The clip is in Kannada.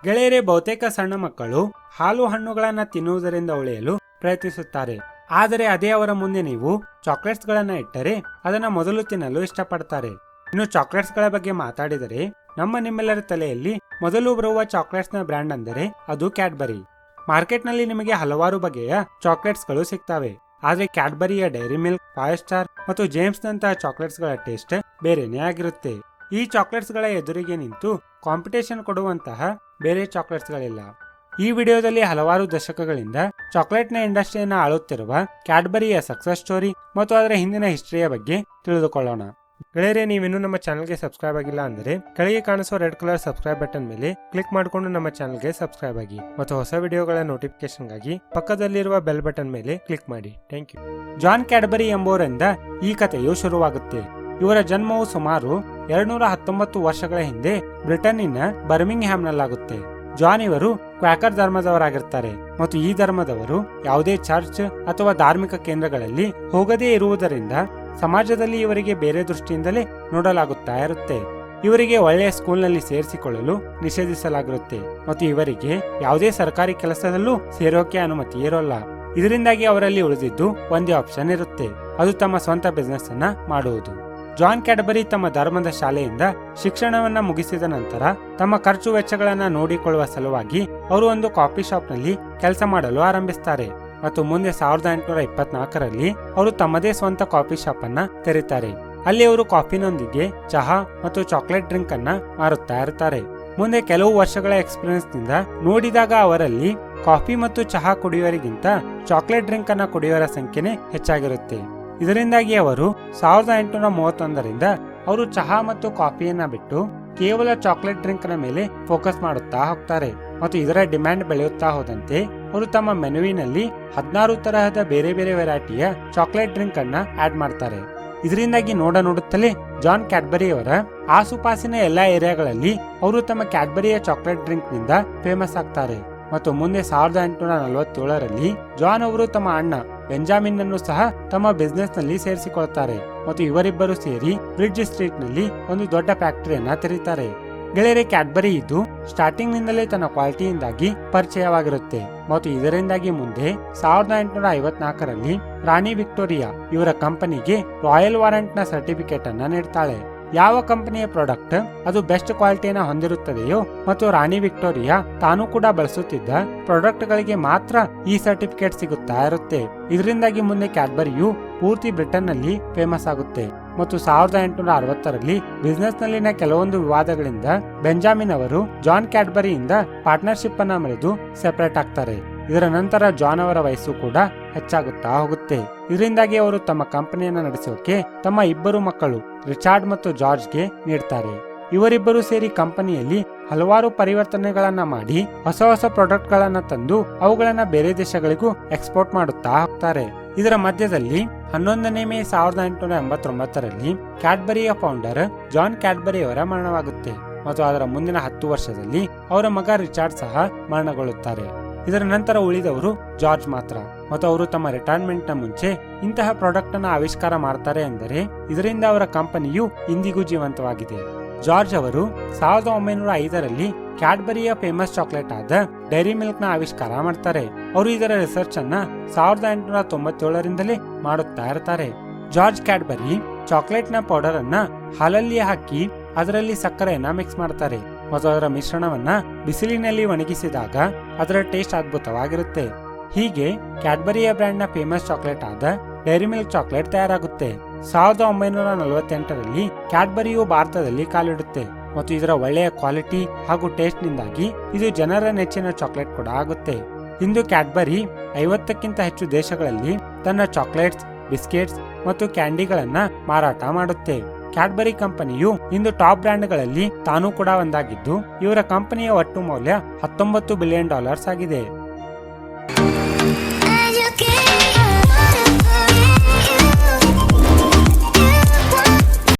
ಗೆಳೆಯರೇ, ಬಹುತೇಕ ಸಣ್ಣ ಮಕ್ಕಳು ಹಾಲು ಹಣ್ಣುಗಳನ್ನ ತಿನ್ನುವುದರಿಂದ ಉಳಿಯಲು ಪ್ರಯತ್ನಿಸುತ್ತಾರೆ. ಆದರೆ ಅದೇ ಅವರ ಮುಂದೆ ನೀವು ಚಾಕ್ಲೇಟ್ಸ್ ಗಳನ್ನ ಇಟ್ಟರೆ ಅದನ್ನ ಮೊದಲು ತಿನ್ನಲು ಇಷ್ಟಪಡ್ತಾರೆ. ಇನ್ನು ಚಾಕ್ಲೇಟ್ಸ್ ಗಳ ಬಗ್ಗೆ ಮಾತಾಡಿದರೆ ನಿಮ್ಮೆಲ್ಲರ ತಲೆಯಲ್ಲಿ ಮೊದಲು ಬರುವ ಚಾಕ್ಲೇಟ್ಸ್ ನ ಬ್ರ್ಯಾಂಡ್ ಅಂದರೆ ಅದು ಕ್ಯಾಡ್ಬರಿ. ಮಾರ್ಕೆಟ್ ನಲ್ಲಿ ನಿಮಗೆ ಹಲವಾರು ಬಗೆಯ ಚಾಕ್ಲೇಟ್ಸ್ ಗಳು ಸಿಗ್ತವೆ. ಆದ್ರೆ ಕ್ಯಾಡ್ಬರಿಯ ಡೈರಿ ಮಿಲ್ಕ್, ಫೈವ್ ಸ್ಟಾರ್ ಮತ್ತು ಜೇಮ್ಸ್ ನಂತಹ ಚಾಕ್ಲೇಟ್ಸ್ ಗಳ ಟೇಸ್ಟ್ ಬೇರೆನೇ ಆಗಿರುತ್ತೆ. ಈ ಚಾಕ್ಲೇಟ್ಸ್ ಗಳ ಎದುರಿಗೆ ನಿಂತು ಕಾಂಪಿಟೇಷನ್ ಕೊಡುವಂತಹ ಬೇರೆ ಚಾಕ್ಲೇಟ್ಸ್ ಗಳಿಲ್ಲ. ಈ ವಿಡಿಯೋದಲ್ಲಿ ಹಲವಾರು ದಶಕಗಳಿಂದ ಚಾಕ್ಲೇಟ್ ನ ಇಂಡಸ್ಟ್ರಿಯನ್ನ ಆಳುತ್ತಿರುವ ಕ್ಯಾಡ್ಬರಿಯ ಸಕ್ಸಸ್ ಸ್ಟೋರಿ ಮತ್ತು ಅದರ ಹಿಂದಿನ ಹಿಸ್ಟ್ರಿಯ ಬಗ್ಗೆ ತಿಳಿದುಕೊಳ್ಳೋಣ. ಗೆಳೆಯರೇ, ನೀವಿನ್ನೂ ನಮ್ಮ ಚಾನಲ್ಗೆ ಸಬ್ಸ್ಕ್ರೈಬ್ ಆಗಿಲ್ಲ ಅಂದರೆ ಕೆಳಗೆ ಕಾಣಿಸುವ ರೆಡ್ ಕಲರ್ ಸಬ್ಸ್ಕ್ರೈಬ್ ಬಟನ್ ಮೇಲೆ ಕ್ಲಿಕ್ ಮಾಡಿಕೊಂಡು ನಮ್ಮ ಚಾನಲ್ಗೆ ಸಬ್ಸ್ಕ್ರೈಬ್ ಆಗಿ ಮತ್ತು ಹೊಸ ವಿಡಿಯೋಗಳ ನೋಟಿಫಿಕೇಶನ್ಗಾಗಿ ಪಕ್ಕದಲ್ಲಿರುವ ಬೆಲ್ ಬಟನ್ ಮೇಲೆ ಕ್ಲಿಕ್ ಮಾಡಿ. Thank you. ಜಾನ್ ಕ್ಯಾಡ್ಬರಿ ಎಂಬುವರಿಂದ ಈ ಕಥೆಯು ಶುರುವಾಗುತ್ತೆ. ಇವರ ಜನ್ಮವು ಸುಮಾರು 219 ವರ್ಷಗಳ ಹಿಂದೆ ಬ್ರಿಟನ್ನಿನ ಬರ್ಮಿಂಗ್ ಹ್ಯಾಮ್ನಲ್ಲಾಗುತ್ತೆ. ಜಾನ್ ಇವರು ಕ್ವಾಕರ್ ಧರ್ಮದವರಾಗಿರ್ತಾರೆ ಮತ್ತು ಈ ಧರ್ಮದವರು ಯಾವುದೇ ಚರ್ಚ್ ಅಥವಾ ಧಾರ್ಮಿಕ ಕೇಂದ್ರಗಳಲ್ಲಿ ಹೋಗದೇ ಇರುವುದರಿಂದ ಸಮಾಜದಲ್ಲಿ ಇವರಿಗೆ ಬೇರೆ ದೃಷ್ಟಿಯಿಂದಲೇ ನೋಡಲಾಗುತ್ತಾ ಇರುತ್ತೆ. ಇವರಿಗೆ ಒಳ್ಳೆಯ ಸ್ಕೂಲ್ನಲ್ಲಿ ಸೇರಿಸಿಕೊಳ್ಳಲು ನಿಷೇಧಿಸಲಾಗಿರುತ್ತೆ ಮತ್ತು ಇವರಿಗೆ ಯಾವುದೇ ಸರ್ಕಾರಿ ಕೆಲಸದಲ್ಲೂ ಸೇರೋಕೆ ಅನುಮತಿ ಇರೋಲ್ಲ. ಇದರಿಂದಾಗಿ ಅವರಲ್ಲಿ ಉಳಿದಿದ್ದು ಒಂದೇ ಆಪ್ಷನ್ ಇರುತ್ತೆ, ಅದು ತಮ್ಮ ಸ್ವಂತ ಬಿಸ್ನೆಸ್ ಅನ್ನ ಮಾಡುವುದು. ಜಾನ್ ಕ್ಯಾಡ್ಬರಿ ತಮ್ಮ ಧರ್ಮದ ಶಾಲೆಯಿಂದ ಶಿಕ್ಷಣವನ್ನ ಮುಗಿಸಿದ ನಂತರ ತಮ್ಮ ಖರ್ಚು ವೆಚ್ಚಗಳನ್ನ ನೋಡಿಕೊಳ್ಳುವ ಸಲುವಾಗಿ ಅವರು ಒಂದು ಕಾಫಿ ಶಾಪ್ ನಲ್ಲಿ ಕೆಲಸ ಮಾಡಲು ಆರಂಭಿಸ್ತಾರೆ ಮತ್ತು ಮುಂದೆ 1824ರಲ್ಲಿ ಅವರು ತಮ್ಮದೇ ಸ್ವಂತ ಕಾಫಿ ಶಾಪ್ ಅನ್ನ ತೆರೀತಾರೆ. ಅಲ್ಲಿ ಅವರು ಕಾಫಿನೊಂದಿಗೆ ಚಹಾ ಮತ್ತು ಚಾಕ್ಲೇಟ್ ಡ್ರಿಂಕ್ ಅನ್ನ ಮಾರುತ್ತಾ ಇರ್ತಾರೆ. ಮುಂದೆ ಕೆಲವು ವರ್ಷಗಳ ಎಕ್ಸ್ಪೀರಿಯನ್ಸ್ ನಿಂದ ನೋಡಿದಾಗ ಅವರಲ್ಲಿ ಕಾಫಿ ಮತ್ತು ಚಹಾ ಕುಡಿಯುವರಿಗಿಂತ ಚಾಕ್ಲೇಟ್ ಡ್ರಿಂಕ್ ಅನ್ನ ಕುಡಿಯುವರ ಸಂಖ್ಯೆನೇ ಹೆಚ್ಚಾಗಿರುತ್ತೆ. ಇದರಿಂದಾಗಿ ಅವರು 1831ರಿಂದ ಅವರು ಚಹಾ ಮತ್ತು ಕಾಫಿಯನ್ನ ಬಿಟ್ಟು ಕೇವಲ ಚಾಕ್ಲೇಟ್ ಡ್ರಿಂಕ್ ನ ಮೇಲೆ ಫೋಕಸ್ ಮಾಡುತ್ತಾ ಹೋಗ್ತಾರೆ ಮತ್ತು ಇದರ ಡಿಮ್ಯಾಂಡ್ ಬೆಳೆಯುತ್ತಾ ಹೋದಂತೆ ಅವರು ತಮ್ಮ ಮೆನುವಿನಲ್ಲಿ 16 ತರಹದ ಬೇರೆ ಬೇರೆ ವೆರೈಟಿಯ ಚಾಕ್ಲೇಟ್ ಡ್ರಿಂಕ್ ಅನ್ನ ಆಡ್ ಮಾಡ್ತಾರೆ. ಇದರಿಂದಾಗಿ ನೋಡುತ್ತಲೇ ಜಾನ್ ಕ್ಯಾಡ್ಬರಿ ಅವರ ಆಸುಪಾಸಿನ ಎಲ್ಲಾ ಏರಿಯಾಗಳಲ್ಲಿ ಅವರು ತಮ್ಮ ಕ್ಯಾಡ್ಬರಿಯ ಚಾಕ್ಲೇಟ್ ಡ್ರಿಂಕ್ ನಿಂದ ಫೇಮಸ್ ಆಗ್ತಾರೆ ಮತ್ತು ಮುಂದೆ 1847ರಲ್ಲಿ ಜಾನ್ ಅವರು ತಮ್ಮ ಅಣ್ಣ ಬೆಂಜಾಮಿನ್ ಅನ್ನು ಸಹ ತಮ್ಮ ಬಿಸ್ನೆಸ್ ನಲ್ಲಿ ಸೇರಿಸಿಕೊಳ್ತಾರೆ ಮತ್ತು ಇವರಿಬ್ಬರು ಸೇರಿ ಬ್ರಿಡ್ಜ್ ಸ್ಟ್ರೀಟ್ ನಲ್ಲಿ ಒಂದು ದೊಡ್ಡ ಫ್ಯಾಕ್ಟರಿಯನ್ನ ತೆರೀತಾರೆ. ಗೆಳೆಯರೆ, ಕ್ಯಾಡ್ಬರಿ ಇದು ಸ್ಟಾರ್ಟಿಂಗ್ ನಿಂದಲೇ ತನ್ನ ಕ್ವಾಲಿಟಿಯಿಂದಾಗಿ ಪರಿಚಯವಾಗಿರುತ್ತೆ ಮತ್ತು ಇದರಿಂದಾಗಿ ಮುಂದೆ 1854ರಲ್ಲಿ ರಾಣಿ ವಿಕ್ಟೋರಿಯಾ ಇವರ ಕಂಪನಿಗೆ ರಾಯಲ್ ವಾರಂಟ್ ನ ಸರ್ಟಿಫಿಕೇಟ್ ಅನ್ನ ನೀಡ್ತಾಳೆ. ಯಾವ ಕಂಪನಿಯ ಪ್ರಾಡಕ್ಟ್ ಅದು ಬೆಸ್ಟ್ ಕ್ವಾಲಿಟಿಯನ್ನ ಹೊಂದಿರುತ್ತದೆಯೋ ಮತ್ತು ರಾಣಿ ವಿಕ್ಟೋರಿಯಾ ತಾನು ಕೂಡ ಬಳಸುತ್ತಿದ್ದ ಪ್ರಾಡಕ್ಟ್ ಗಳಿಗೆ ಮಾತ್ರ ಈ ಸರ್ಟಿಫಿಕೇಟ್ ಸಿಗುತ್ತಾ ಇರುತ್ತೆ. ಇದರಿಂದಾಗಿ ಮುಂದೆ ಕ್ಯಾಡ್ಬರಿಯು ಪೂರ್ತಿ ಬ್ರಿಟನ್ ನಲ್ಲಿ ಫೇಮಸ್ ಆಗುತ್ತೆ ಮತ್ತು 1860ರಲ್ಲಿ ಬಿಸ್ನೆಸ್ ನಲ್ಲಿನ ಕೆಲವೊಂದು ವಿವಾದಗಳಿಂದ ಬೆಂಜಾಮಿನ್ ಅವರು ಜಾನ್ ಕ್ಯಾಡ್ಬರಿಯಿಂದ ಪಾರ್ಟ್ನರ್ಶಿಪ್ ಅನ್ನ ಮೆರೆದು ಸೆಪರೇಟ್ ಆಗ್ತಾರೆ. ಇದರ ನಂತರ ಜಾನ್ ಅವರ ವಯಸ್ಸು ಕೂಡ ಹೆಚ್ಚಾಗುತ್ತಾ ಹೋಗುತ್ತೆ. ಇದರಿಂದಾಗಿ ಅವರು ತಮ್ಮ ಕಂಪನಿಯನ್ನ ನಡೆಸೋಕೆ ತಮ್ಮ ಇಬ್ಬರು ಮಕ್ಕಳು ರಿಚಾರ್ಡ್ ಮತ್ತು ಜಾರ್ಜ್ಗೆ ನೀಡ್ತಾರೆ. ಇವರಿಬ್ಬರು ಸೇರಿ ಕಂಪನಿಯಲ್ಲಿ ಹಲವಾರು ಪರಿವರ್ತನೆಗಳನ್ನ ಮಾಡಿ ಹೊಸ ಹೊಸ ಪ್ರಾಡಕ್ಟ್ ಗಳನ್ನ ತಂದು ಅವುಗಳನ್ನ ಬೇರೆ ದೇಶಗಳಿಗೂ ಎಕ್ಸ್ಪೋರ್ಟ್ ಮಾಡುತ್ತಾ ಹೋಗ್ತಾರೆ. ಇದರ ಮಧ್ಯದಲ್ಲಿ 11ನೇ ಮೇ 1889ರಲ್ಲಿ ಕ್ಯಾಡ್ಬರಿಯ ಫೌಂಡರ್ ಜಾನ್ ಕ್ಯಾಡ್ಬರಿ ಅವರ ಮರಣವಾಗುತ್ತೆ ಮತ್ತು ಅದರ ಮುಂದಿನ 10 ವರ್ಷದಲ್ಲಿ ಅವರ ಮಗ ರಿಚಾರ್ಡ್ ಸಹ ಮರಣಗೊಳ್ಳುತ್ತಾರೆ. ಇದರ ನಂತರ ಉಳಿದವರು ಜಾರ್ಜ್ ಮಾತ್ರ ಮತ್ತು ಅವರು ತಮ್ಮ ರಿಟೈರ್ಮೆಂಟ್ ನ ಮುಂಚೆ ಇಂತಹ ಪ್ರಾಡಕ್ಟ್ ಅನ್ನ ಆವಿಷ್ಕಾರ ಮಾಡ್ತಾರೆ ಎಂದರೆ ಇದರಿಂದ ಅವರ ಕಂಪನಿಯು ಇಂದಿಗೂ ಜೀವಂತವಾಗಿದೆ. ಜಾರ್ಜ್ ಅವರು 1905ರಲ್ಲಿ ಕ್ಯಾಡ್ಬರಿಯ ಫೇಮಸ್ ಚಾಕ್ಲೇಟ್ ಆದ ಡೈರಿ ಮಿಲ್ಕ್ ನ ಆವಿಷ್ಕಾರ ಮಾಡ್ತಾರೆ. ಅವರು ಇದರ ರಿಸರ್ಚ್ ಅನ್ನ 1897ರಿಂದಲೇ ಮಾಡುತ್ತಾ ಇರ್ತಾರೆ. ಜಾರ್ಜ್ ಕ್ಯಾಡ್ಬರಿ ಚಾಕ್ಲೇಟ್ ನ ಪೌಡರ್ ಅನ್ನ ಹಾಲಲ್ಲಿ ಹಾಕಿ ಅದರಲ್ಲಿ ಸಕ್ಕರೆಯನ್ನ ಮಿಕ್ಸ್ ಮಾಡ್ತಾರೆ ಮತ್ತು ಅದರ ಮಿಶ್ರಣವನ್ನ ಬಿಸಿಲಿನಲ್ಲಿ ಒಣಗಿಸಿದಾಗ ಅದರ ಟೇಸ್ಟ್ ಅದ್ಭುತವಾಗಿರುತ್ತೆ. ಹೀಗೆ ಕ್ಯಾಡ್ಬರಿಯ ಬ್ರ್ಯಾಂಡ್ ನ ಫೇಮಸ್ ಚಾಕ್ಲೇಟ್ ಆದ ಡೈರಿ ಮಿಲ್ಕ್ ಚಾಕ್ಲೇಟ್ ತಯಾರಾಗುತ್ತೆ. 1948ರಲ್ಲಿ ಕ್ಯಾಡ್ಬರಿಯು ಭಾರತದಲ್ಲಿ ಕಾಲಿಡುತ್ತೆ ಮತ್ತು ಇದರ ಒಳ್ಳೆಯ ಕ್ವಾಲಿಟಿ ಹಾಗೂ ಟೇಸ್ಟ್ ನಿಂದಾಗಿ ಇದು ಜನರ ನೆಚ್ಚಿನ ಚಾಕ್ಲೇಟ್ ಕೂಡ ಆಗುತ್ತೆ. ಇಂದು ಕ್ಯಾಡ್ಬರಿ 50ಕ್ಕಿಂತ ಹೆಚ್ಚು ದೇಶಗಳಲ್ಲಿ ತನ್ನ ಚಾಕ್ಲೇಟ್ಸ್, ಬಿಸ್ಕೆಟ್ಸ್ ಮತ್ತು ಕ್ಯಾಂಡಿಗಳನ್ನ ಮಾರಾಟ ಮಾಡುತ್ತೆ. ಕ್ಯಾಡ್ಬರಿ ಕಂಪನಿಯು ಇಂದು ಟಾಪ್ ಬ್ರ್ಯಾಂಡ್ಗಳಲ್ಲಿ ತಾನೂ ಕೂಡ ಒಂದಾಗಿದ್ದು ಇವರ ಕಂಪನಿಯ ಒಟ್ಟು ಮೌಲ್ಯ $19 ಬಿಲಿಯನ್ ಆಗಿದೆ.